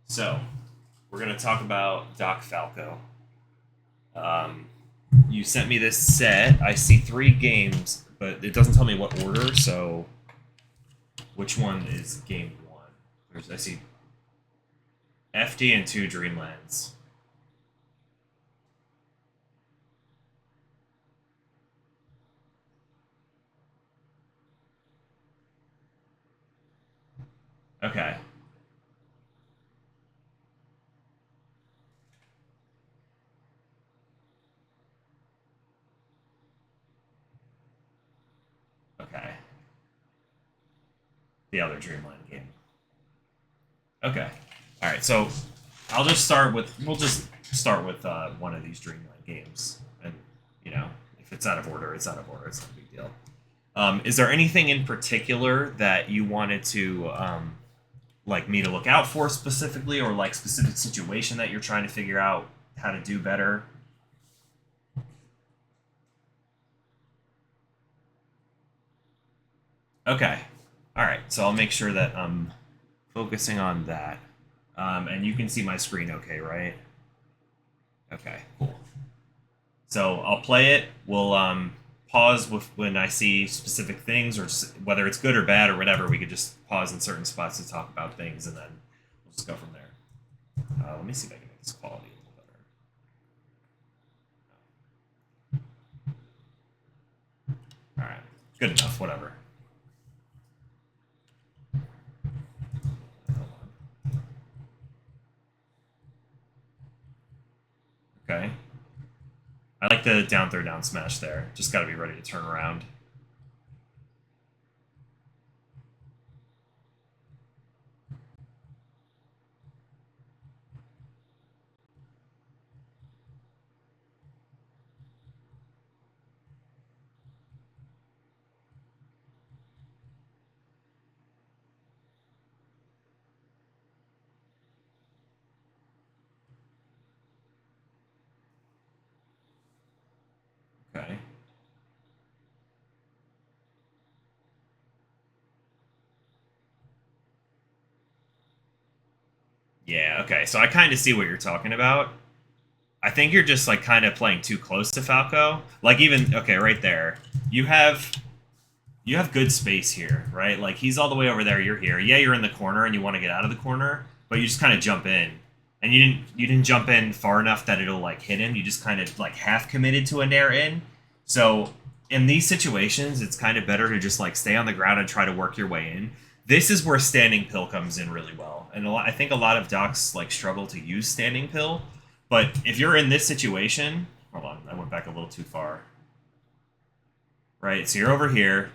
So, we're going to talk about Doc Falco. Um, you sent me this set. I see 3 games, but it doesn't tell me what order, so which one is game 1? I see FD and 2 Dreamlands. Okay. Okay. The other Dreamland game. Okay. All right. So we'll just start with one of these Dreamland games, and if it's out of order, it's out of order. It's not a big deal. Is there anything in particular that you wanted to like me to look out for specifically, or like specific situation that you're trying to figure out how to do better? Okay. All right. So I'll make sure that I'm focusing on that. And you can see my screen okay, right? Okay, cool. So I'll play it. We'll pause when I see specific things, or whether it's good or bad or whatever. We could just pause in certain spots to talk about things, and then we'll just go from there. Let me see if I can make this quality a little better. All right, good enough. Whatever. Okay. I like the down throw down smash there. Just got to be ready to turn around. Okay. Yeah, okay. So I kind of see what you're talking about. I think you're just like kind of playing too close to Falco. Like even okay, right there. You have you have good space here, right? Like he's all the way over there, you're here. Yeah, you're in the corner and you want to get out of the corner, but you just kind of jump in. And you didn't jump in far enough that it'll like hit him. You just kind of like half committed to a nair in. So in these situations, it's kind of better to just like stay on the ground and try to work your way in. This is where standing pill comes in really well. And I think a lot of docs like struggle to use standing pill, but if you're in this situation, hold on, I went back a little too far. Right? So you're over here,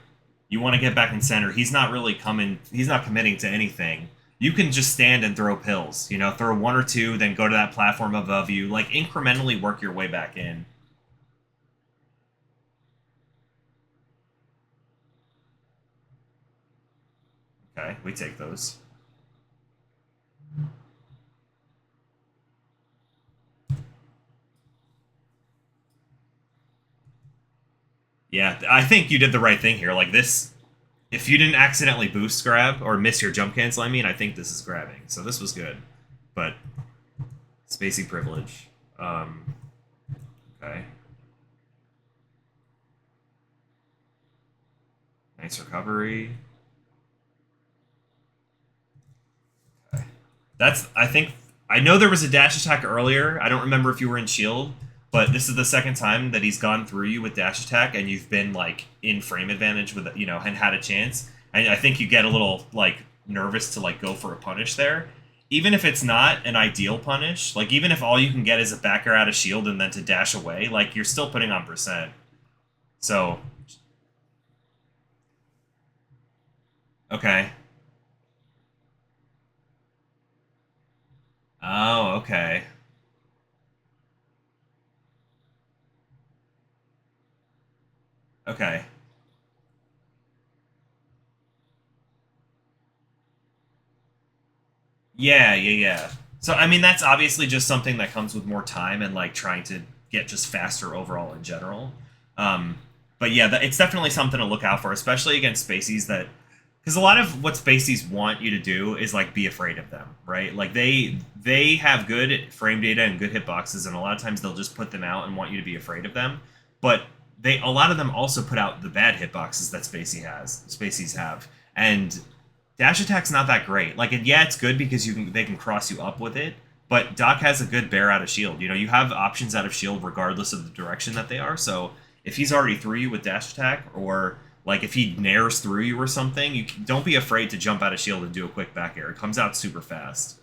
you want to get back in center. He's not really coming. He's not committing to anything. You can just stand and throw pills. Throw 1 or 2, then go to that platform above you. Like incrementally work your way back in. Okay, we take those. Yeah, I think you did the right thing here. Like this, if you didn't accidentally boost grab or miss your jump cancel, I think this is grabbing. So this was good, but spacey privilege. Okay. Nice recovery. Okay. I think, I know there was a dash attack earlier. I don't remember if you were in shield, but this is the second time that he's gone through you with dash attack and you've been like in frame advantage with, and had a chance. And I think you get a little like nervous to like go for a punish there. Even if it's not an ideal punish, like even if all you can get is a backer out of shield and then to dash away, like you're still putting on percent. So, okay. Oh, okay. Okay. Yeah, yeah, yeah. So that's obviously just something that comes with more time and like trying to get just faster overall in general. Um, but yeah, it's definitely something to look out for, especially against spacies that because a lot of what Spaceys want you to do is like be afraid of them, right? Like they have good frame data and good hitboxes, and a lot of times they'll just put them out and want you to be afraid of them. But they a lot of them also put out the bad hitboxes that Spaceys have, and dash attack's not that great. Like, and yeah, it's good because they can cross you up with it. But Doc has a good bear out of shield. You know, you have options out of shield regardless of the direction that they are. So if he's already through you with dash attack, or like if he nairs through you or something, don't be afraid to jump out of shield and do a quick back air. It comes out super fast.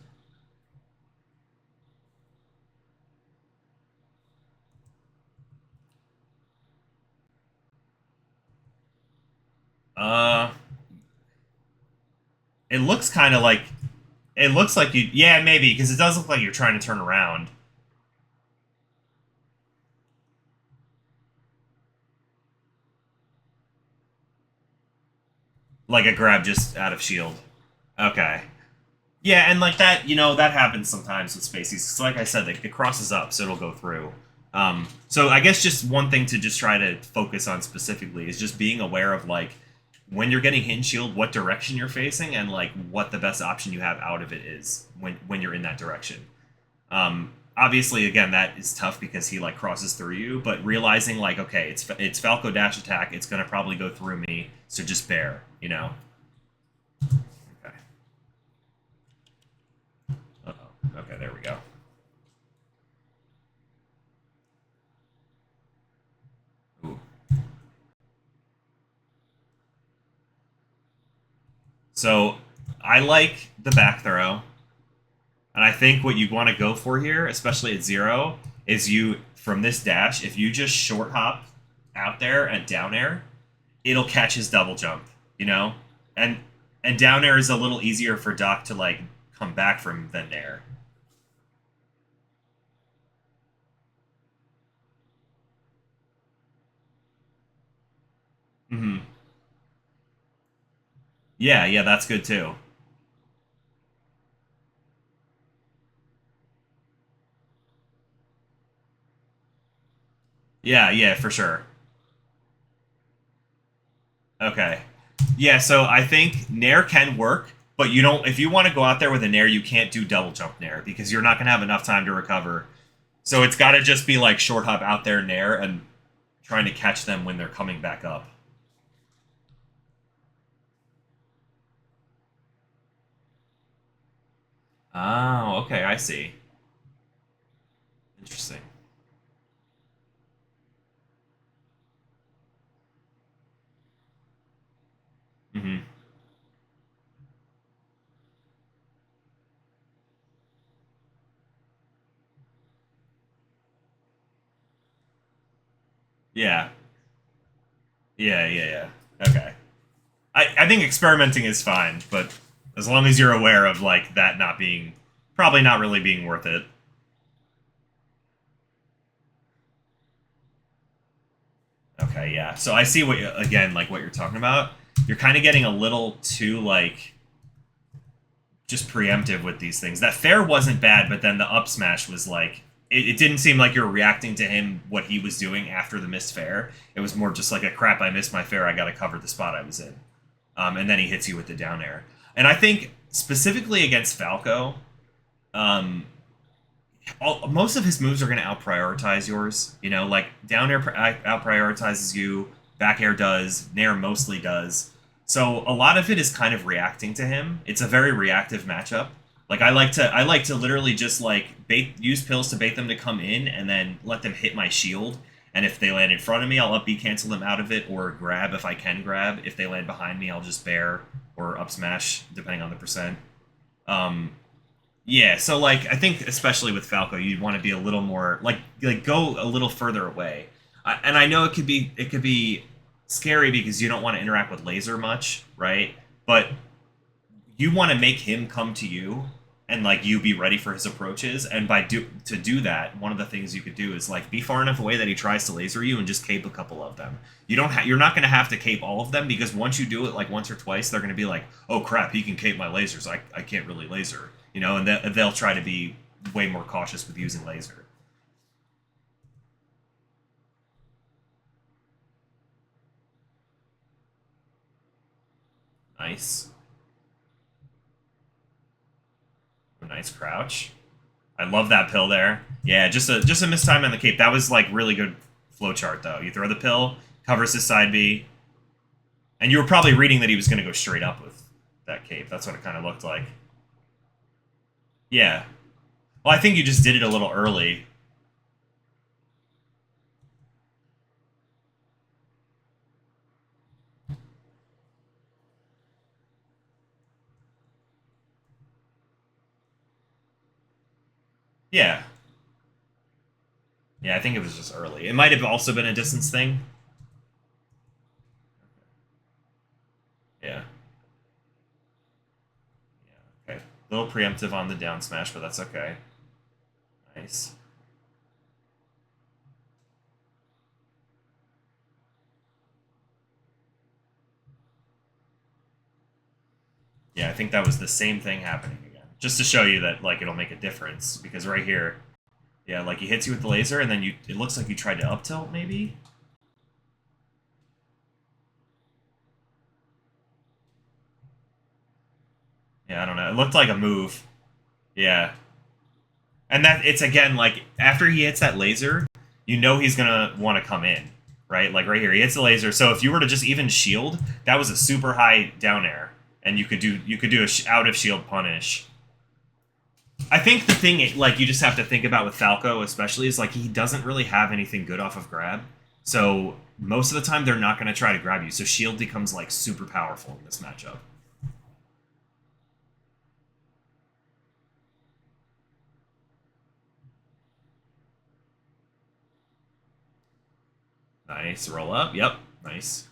Uh, it looks kind of like it looks like you. Yeah, maybe because it does look like you're trying to turn around. Like a grab just out of shield. Okay. Yeah, and like that, that happens sometimes with Spaceys. So like I said, it crosses up, so it'll go through. So I guess just one thing to just try to focus on specifically is just being aware of like when you're getting hit and shield, what direction you're facing, and like what the best option you have out of it is when you're in that direction. Obviously, again, that is tough because he like crosses through you, but realizing like, okay, it's Falco dash attack, it's gonna probably go through me, so just bear, Okay. Uh-oh. Okay, there we go. Ooh. So I like the back throw, and I think what you want to go for here, especially at 0, is you from this dash. If you just short hop out there and down air, it'll catch his double jump, and and down air is a little easier for Doc to like come back from than air. Hmm. Yeah, yeah, that's good too. Yeah, yeah, for sure. Okay. Yeah, so I think Nair can work, but you don't. If you want to go out there with a Nair, you can't do double jump Nair because you're not gonna have enough time to recover. So it's got to just be like short hop out there Nair and trying to catch them when they're coming back up. Oh, okay, I see. Interesting. Hmm. Yeah. Yeah, yeah, yeah. Okay. I think experimenting is fine, but as long as you're aware of like that not being probably not really being worth it. Okay, yeah. So I see what again like what you're talking about. You're kind of getting a little too like just preemptive with these things. That fair wasn't bad, but then the up smash was like it didn't seem like you were reacting to him what he was doing after the missed fair. It was more just like a crap. I missed my fair. I got to cover the spot I was in, and then he hits you with the down air. And I think specifically against Falco, um, most of his moves are going to out prioritize yours. Like down air out prioritizes you, back air does, nair mostly does. So a lot of it is kind of reacting to him. It's a very reactive matchup. Like I like to literally just like use pills to bait them to come in and then let them hit my shield. And if they land in front of me, I'll up B cancel them out of it or grab if I can grab. If they land behind me, I'll just bear or up smash depending on the percent. Um, yeah, so like I think especially with Falco, you'd want to be a little more like go a little further away. And I know it could be scary because you don't want to interact with Laser much, right? But you want to make him come to you and like you be ready for his approaches. And to do that, one of the things you could do is like be far enough away that he tries to laser you and just cape a couple of them. You're not going to have to cape all of them because once you do it like once or twice, they're going to be like, oh crap, he can cape my lasers. I can't really laser, and they'll try to be way more cautious with using laser. Nice. Nice crouch. I love that pill there. Yeah, just a mistime on the cape. That was like really good flowchart though. You throw the pill, covers his side B, and you were probably reading that he was going to go straight up with that cape. That's what it kind of looked like. Yeah. Well, I think you just did it a little early. Yeah. Yeah, I think it was just early. It might have also been a distance thing. Yeah. Yeah. Okay. A little preemptive on the down smash, but that's okay. Nice. Yeah, I think that was the same thing happening again. Just to show you that like it'll make a difference. Because right here, yeah, like he hits you with the laser and then you it looks like you tried to up tilt maybe? Yeah, I don't know. It looked like a move. Yeah. And that it's again like after he hits that laser, you know he's gonna want to come in, right? Like right here, he hits the laser. So if you were to just even shield, that was a super high down air, and you could do a out of shield punish. I think the thing like you just have to think about with Falco, especially, is like he doesn't really have anything good off of grab. So most of the time they're not going to try to grab you. So shield becomes like super powerful in this matchup. Nice roll up. Yep. Nice.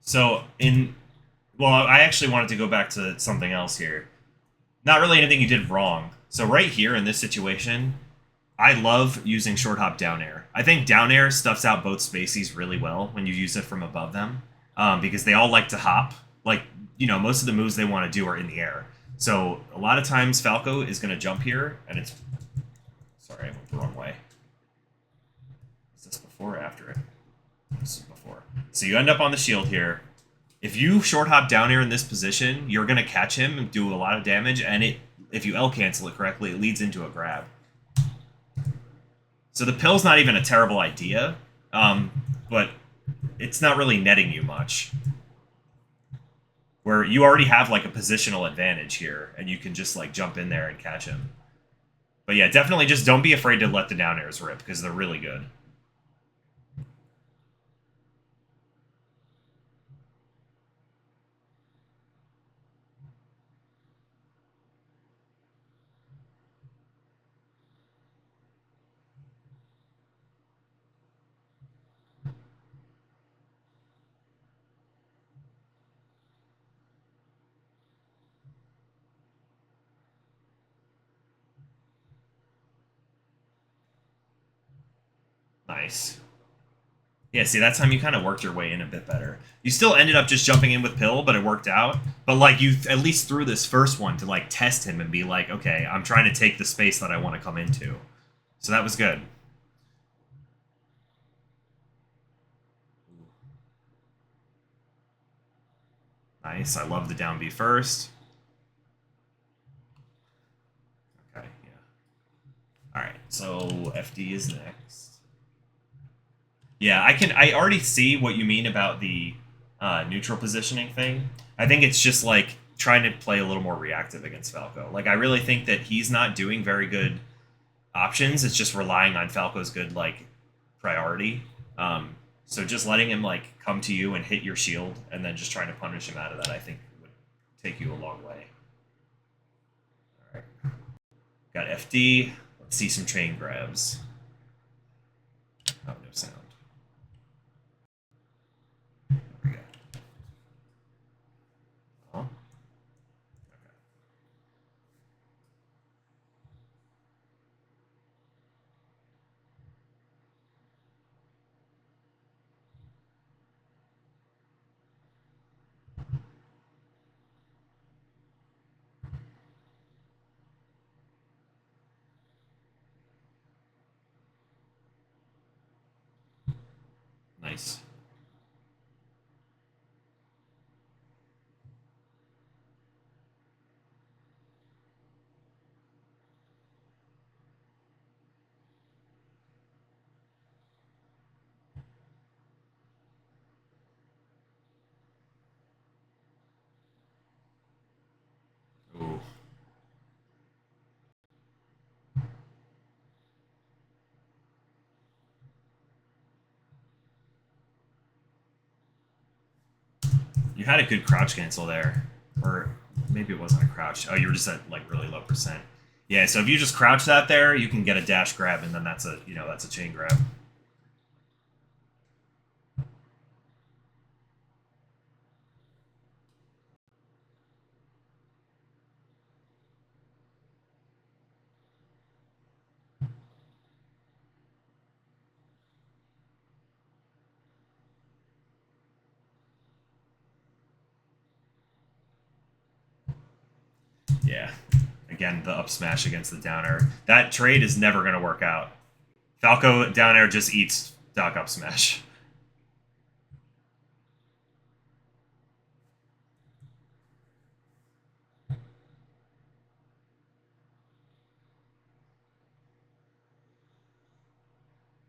So in well, I actually wanted to go back to something else here. Not really anything you did wrong. So right here in this situation, I love using short hop down air. I think down air stuffs out both spacies really well when you use it from above them, because they all like to hop. Like, most of the moves they want to do are in the air. So a lot of times Falco is going to jump here, and it's... Sorry, I went the wrong way. Is this before or after it? This is before. So you end up on the shield here. If you short hop down air in this position, you're going to catch him and do a lot of damage, and if you L cancel it correctly, it leads into a grab. So the pill's not even a terrible idea, but it's not really netting you much. Where you already have like a positional advantage here, and you can just like jump in there and catch him. But yeah, definitely just don't be afraid to let the down airs rip, because they're really good. Nice. Yeah, see, that time you kind of worked your way in a bit better. You still ended up just jumping in with Pill, but it worked out. But, like, you at least threw this first one to, like, test him and be like, okay, I'm trying to take the space that I want to come into. So that was good. Nice. I love the down B first. Okay, yeah. Alright, so FD is next. Yeah, I already see what you mean about the neutral positioning thing. I think it's just like trying to play a little more reactive against Falco. Like I really think that he's not doing very good options. It's just relying on Falco's good like priority. So just letting him like come to you and hit your shield, and then just trying to punish him out of that, I think would take you a long way. All right, got FD. Let's see some chain grabs. Oh, no sound. There we go. Huh? Okay. Nice. Ooh. You had a good crouch cancel there. Or maybe it wasn't a crouch. Oh, you were just at like really low percent. Yeah, so if you just crouch that there, you can get a dash grab, and then that's a that's a chain grab. Yeah. Again, the up smash against the down air. That trade is never going to work out. Falco down air just eats Doc up smash.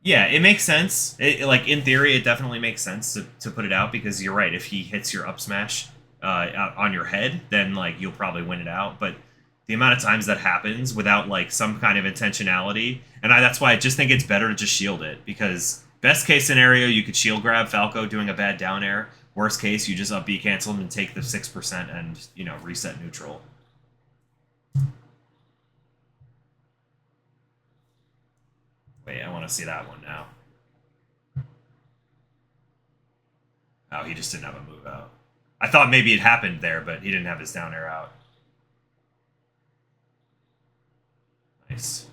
Yeah, it makes sense. Like in theory, it definitely makes sense to put it out because you're right. If he hits your up smash on your head, then like you'll probably win it out. But the amount of times that happens without like some kind of intentionality, and that's why I just think it's better to just shield it because best case scenario you could shield grab Falco doing a bad down air. Worst case you just up B cancel him and take the 6% and reset neutral. Wait, I want to see that one now. Oh, he just didn't have a move out. I thought maybe it happened there, but he didn't have his down air out. Nice.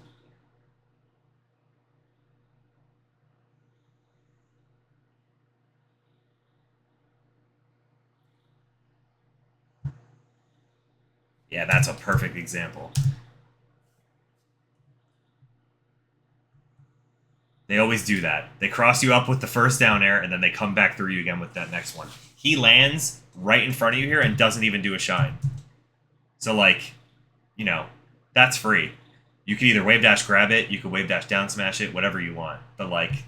Yeah, that's a perfect example. They always do that. They cross you up with the first down air, and then they come back through you again with that next one. He lands right in front of you here and doesn't even do a shine. So, like, that's free. You can either wave dash grab it, you can wave dash down smash it, whatever you want. But, like,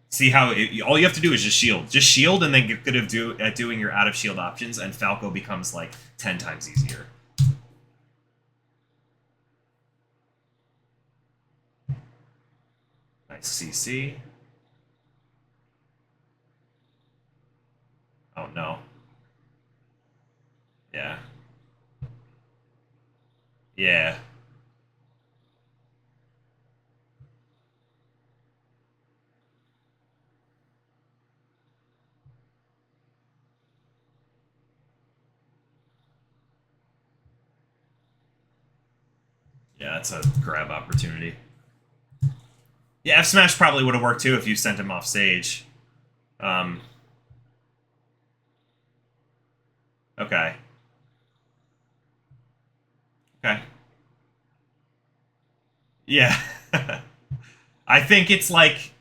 see how all you have to do is just shield. Just shield and then get good at doing your out of shield options, and Falco becomes, like, 10 times easier. Nice CC. Oh, no. Yeah. Yeah. Yeah, that's a grab opportunity. Yeah, F smash probably would have worked too if you sent him off stage. Okay. Okay. Yeah. I think it's like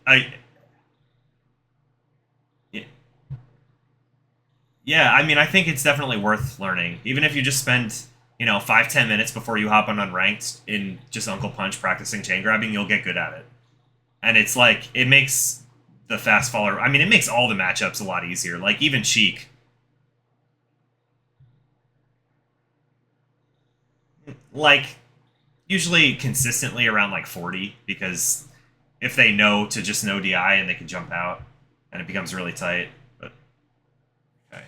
yeah, I mean I think it's definitely worth learning. Even if you just spend, 5-10 minutes before you hop on unranked in just Uncle Punch practicing chain grabbing, you'll get good at it. And it's like it makes the fast faller it makes all the matchups a lot easier. Like even Cheek. Like usually consistently around like 40 because if they know to just no DI and they can jump out and it becomes really tight. But okay.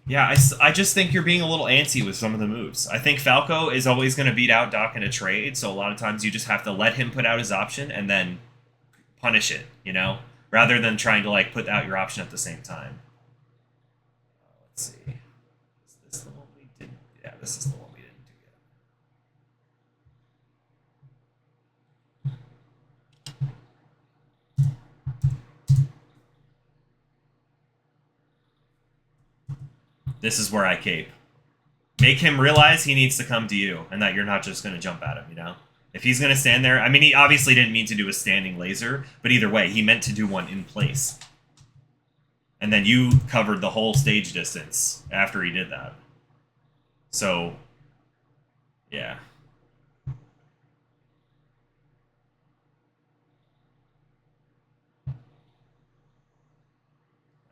Yeah, I just think you're being a little antsy with some of the moves. I think Falco is always going to beat out Doc in a trade, so a lot of times you just have to let him put out his option and then punish it, rather than trying to like put out your option at the same time. Let's see. Is this the one we did? Yeah, this is the one we didn't do yet. This is where I cape. Make him realize he needs to come to you and that you're not just going to jump at him, If he's going to stand there, he obviously didn't mean to do a standing laser, but either way, he meant to do one in place. And then you covered the whole stage distance after he did that. So, yeah.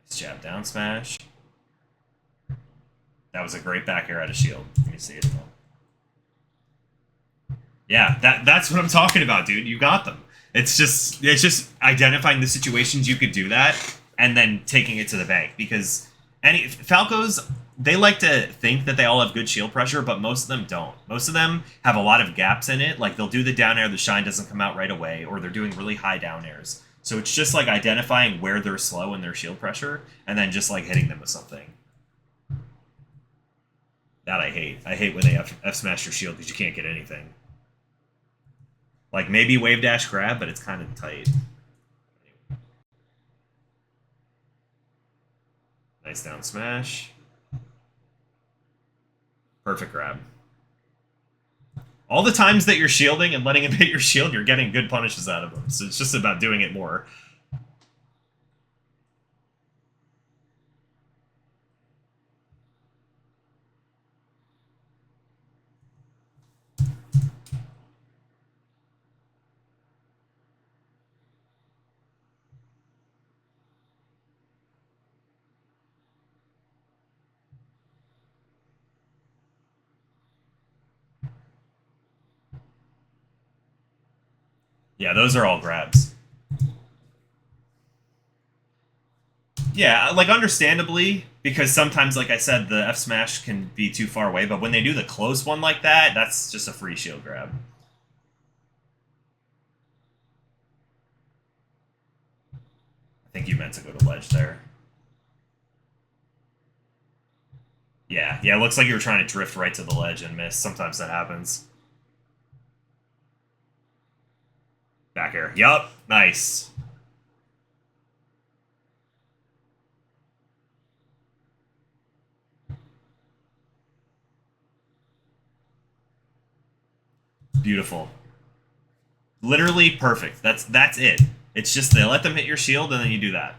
Nice jab down smash. That was a great back air out of shield. Let me see it. Yeah, that's what I'm talking about, dude. You got them. It's just identifying the situations you could do that and then taking it to the bank, because any Falcos, they like to think that they all have good shield pressure, but most of them don't. Most of them have a lot of gaps in it. Like they'll do the down air, the shine doesn't come out right away, or they're doing really high down airs. So it's just like identifying where they're slow in their shield pressure and then just like hitting them with something. That I hate. I hate when they F smash your shield because you can't get anything. Like maybe wave dash grab, but it's kind of tight. Nice down smash. Perfect grab. All the times that you're shielding and letting him hit your shield, you're getting good punishes out of him. So it's just about doing it more. Yeah, those are all grabs. Yeah, like understandably, because sometimes, like I said, the F smash can be too far away, but when they do the close one like that, that's just a free shield grab. I think you meant to go to ledge there. Yeah, it looks like you were trying to drift right to the ledge and miss. Sometimes that happens. Back air. Yup, nice. Beautiful. Literally perfect. That's it. It's just they let them hit your shield and then you do that.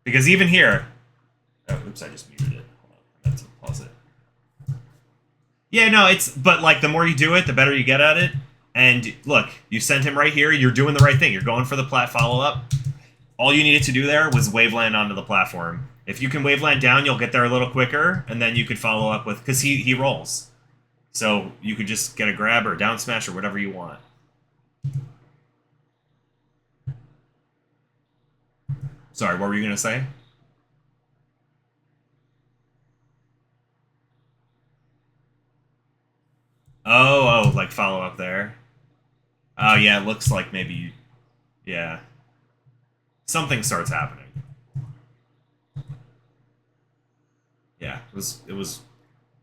Because even here... Oh, oops, I just muted it. Hold on. I meant to pause it. Yeah, no, it's... But, like, the more you do it, the better you get at it. And, look, you sent him right here. You're doing the right thing. You're going for the plat follow-up. All you needed to do there was wave land onto the platform. If you can wave land down, you'll get there a little quicker, and then you could follow up with... Because he rolls. So you could just get a grab or a down smash or whatever you want. Sorry, what were you going to say? Oh, like follow up there. Oh, yeah, it looks like maybe you... Yeah. Something starts happening. Yeah, it was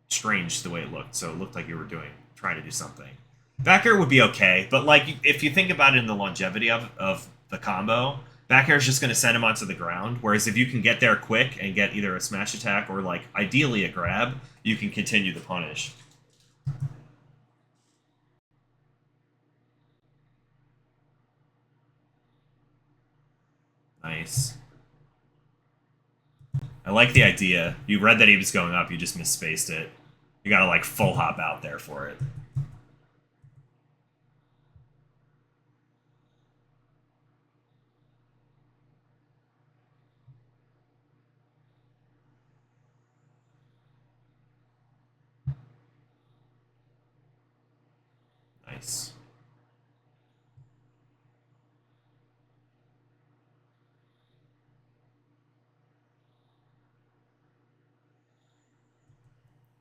strange the way it looked, so it looked like you were trying to do something. Back air would be okay, but like if you think about it in the longevity of the combo, back air is just going to send him onto the ground, whereas if you can get there quick and get either a smash attack or like ideally a grab, you can continue the punish. Nice. I like the idea. You read that he was going up, you just misspaced it. You gotta like full hop out there for it. Nice.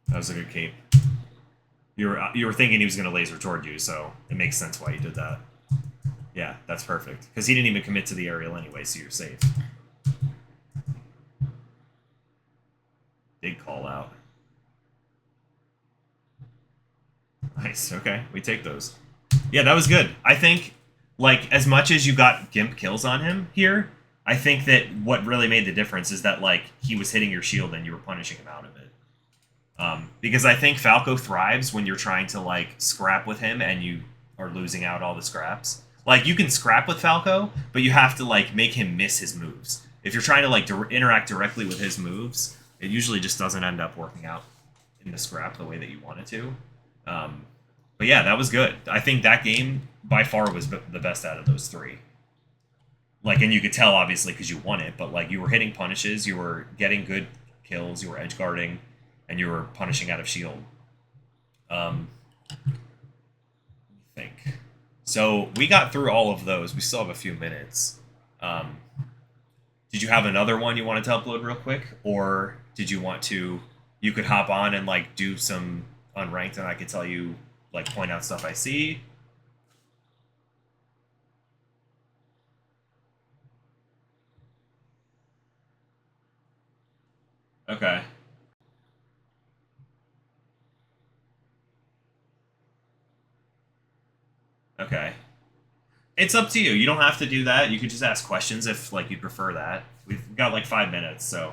That was a good cape. You were thinking he was going to laser toward you, so it makes sense why you did that. Yeah, that's perfect. Because he didn't even commit to the aerial anyway, so you're safe. Big call out. Nice, okay. We take those. Yeah, that was good. I think, like, as much as you got Gimp kills on him here, I think that what really made the difference is that, like, he was hitting your shield and you were punishing him out of it. Because I think Falco thrives when you're trying to, like, scrap with him and you are losing out all the scraps. Like, you can scrap with Falco, but you have to, like, make him miss his moves. If you're trying to, like, interact directly with his moves, it usually just doesn't end up working out in the scrap the way that you want it to. But yeah, that was good. I think that game, by far, was the best out of those three. Like, and you could tell, obviously, because you won it, but, like, you were hitting punishes, you were getting good kills, you were edge guarding, and you were punishing out of shield. Let me think. So we got through all of those. We still have a few minutes. Did you have another one you wanted to upload real quick, or did you want to? You could hop on and like do some unranked, and I could tell you like point out stuff I see. Okay. Okay. It's up to you. You don't have to do that. You could just ask questions if like you prefer that. We've got like 5 minutes, so.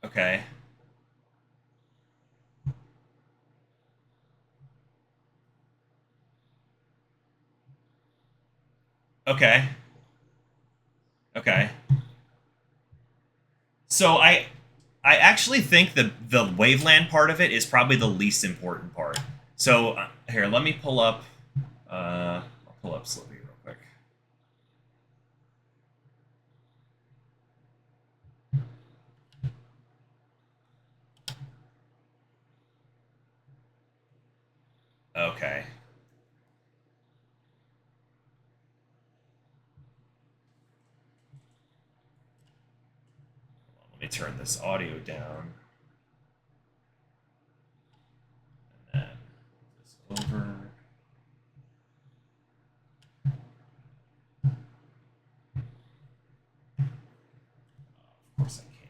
Okay. Okay. Okay. So I actually think the waveland part of it is probably the least important part. So here, let me pull up. I'll pull up Slippy real quick. Okay. Let me turn this audio down. And then this over. Of course I can.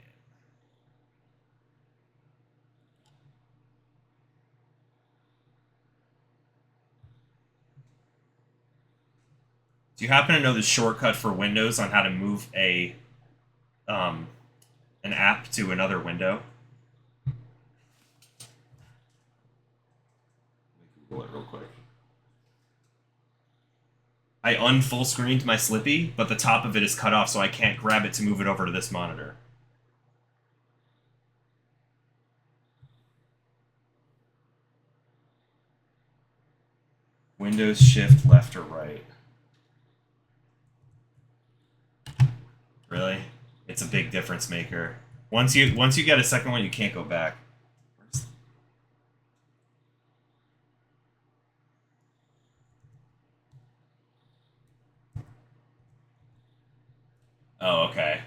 Do you happen to know the shortcut for Windows on how to move an app to another window? Let me Google it real quick. I unfull screened my Slippy, but the top of it is cut off, so I can't grab it to move it over to this monitor. Windows Shift left or right. Really? It's a big difference maker. Once you get a second one, you can't go back. Oh, okay.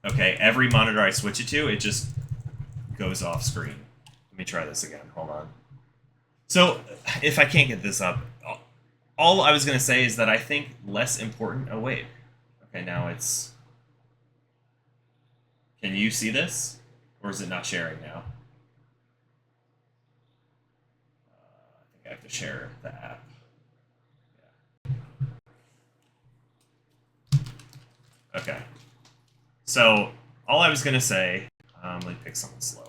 Okay, every monitor I switch it to, it just goes off screen. Let me try this again. Hold on. So, if I can't get this up, all I was going to say is that I think less important... Oh, wait. Okay, now it's... Can you see this? Or is it not sharing now? I think I have to share the app. Yeah. Okay. So, all I was going to say... let me pick something slow.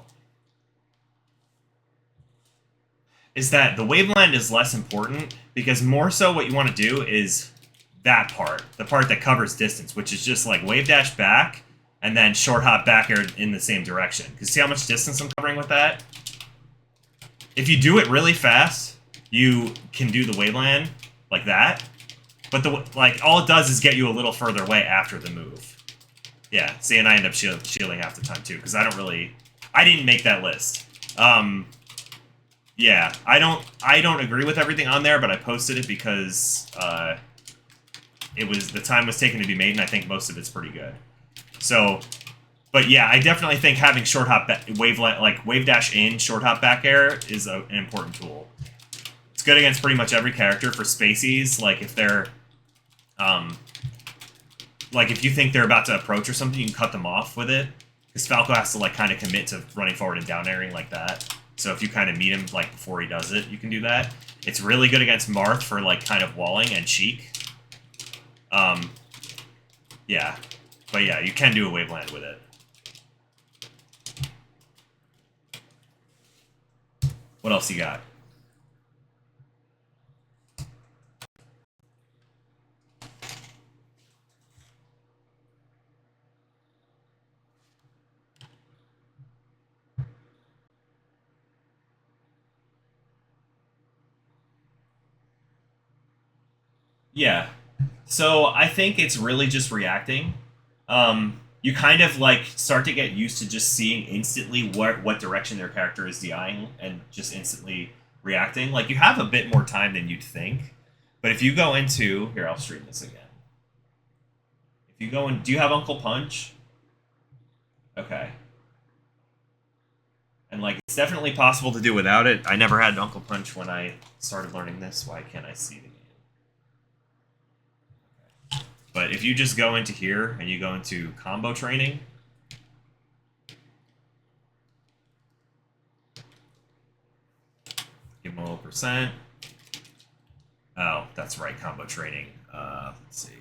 Is that the waveland is less important, because more so what you want to do is that part, the part that covers distance, which is just like wave dash back and then short hop back air in the same direction. Because see how much distance I'm covering with that? If you do it really fast, you can do the waveland like that, but like all it does is get you a little further away after the move. Yeah, see, and I end up shielding half the time too, because I didn't make that list. Yeah, I don't agree with everything on there, but I posted it because the time was taken to be made, and I think most of it's pretty good. So, but yeah, I definitely think having short hop wave dash in short hop back air is an important tool. It's good against pretty much every character for spacies. Like if they're, like if you think they're about to approach or something, you can cut them off with it. Because Falco has to like kind of commit to running forward and down airing like that. So if you kind of meet him like before he does it, you can do that. It's really good against Marth for like kind of walling and Sheik. Yeah. But yeah, you can do a Waveland with it. What else you got? Yeah. So I think it's really just reacting. You kind of like start to get used to just seeing instantly what direction their character is DIing and just instantly reacting. Like you have a bit more time than you'd think. But if you go into here, I'll stream this again. If you go in, do you have Uncle Punch? Okay. And like it's definitely possible to do without it. I never had Uncle Punch when I started learning this. Why can't I see the game? But if you just go into here and you go into combo training, give them a little percent. Oh, that's right, combo training. Let's see.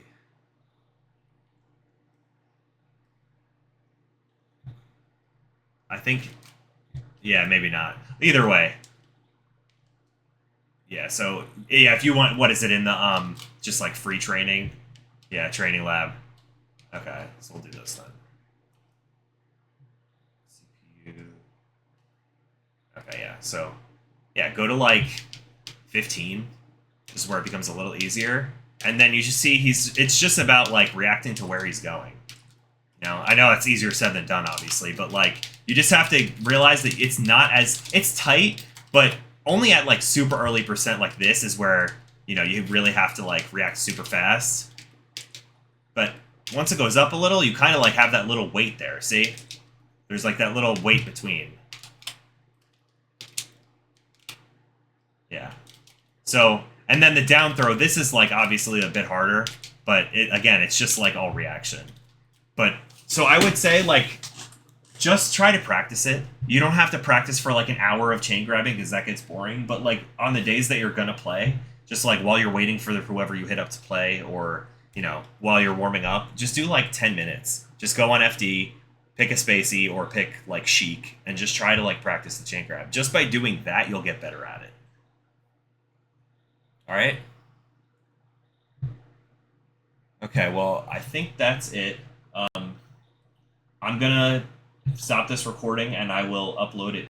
I think, yeah, maybe not. Either way. Yeah, so, yeah, if you want, what is it in the, just like free training? Yeah, training lab. Okay, so we'll do this then. CPU. Okay, yeah, so, yeah, go to like 15. This is where it becomes a little easier. And then you just see it's just about like reacting to where he's going. You know, I know that's easier said than done, obviously, but like you just have to realize that it's not as it's tight, but only at like super early percent like this is where, you know, you really have to like react super fast. But once it goes up a little, you kind of like have that little wait there, see? There's like that little wait between. Yeah. So, and then the down throw, this is like obviously a bit harder, but again, it's just like all reaction. But, so I would say like, just try to practice it. You don't have to practice for like an hour of chain grabbing because that gets boring, but like on the days that you're gonna play, just like while you're waiting for whoever you hit up to play or, you know, while you're warming up, just do like 10 minutes. Just go on FD, pick a Spacey or pick like Sheik and just try to like practice the chain grab. Just by doing that, you'll get better at it. All right. Okay, well, I think that's it. I'm gonna stop this recording and I will upload it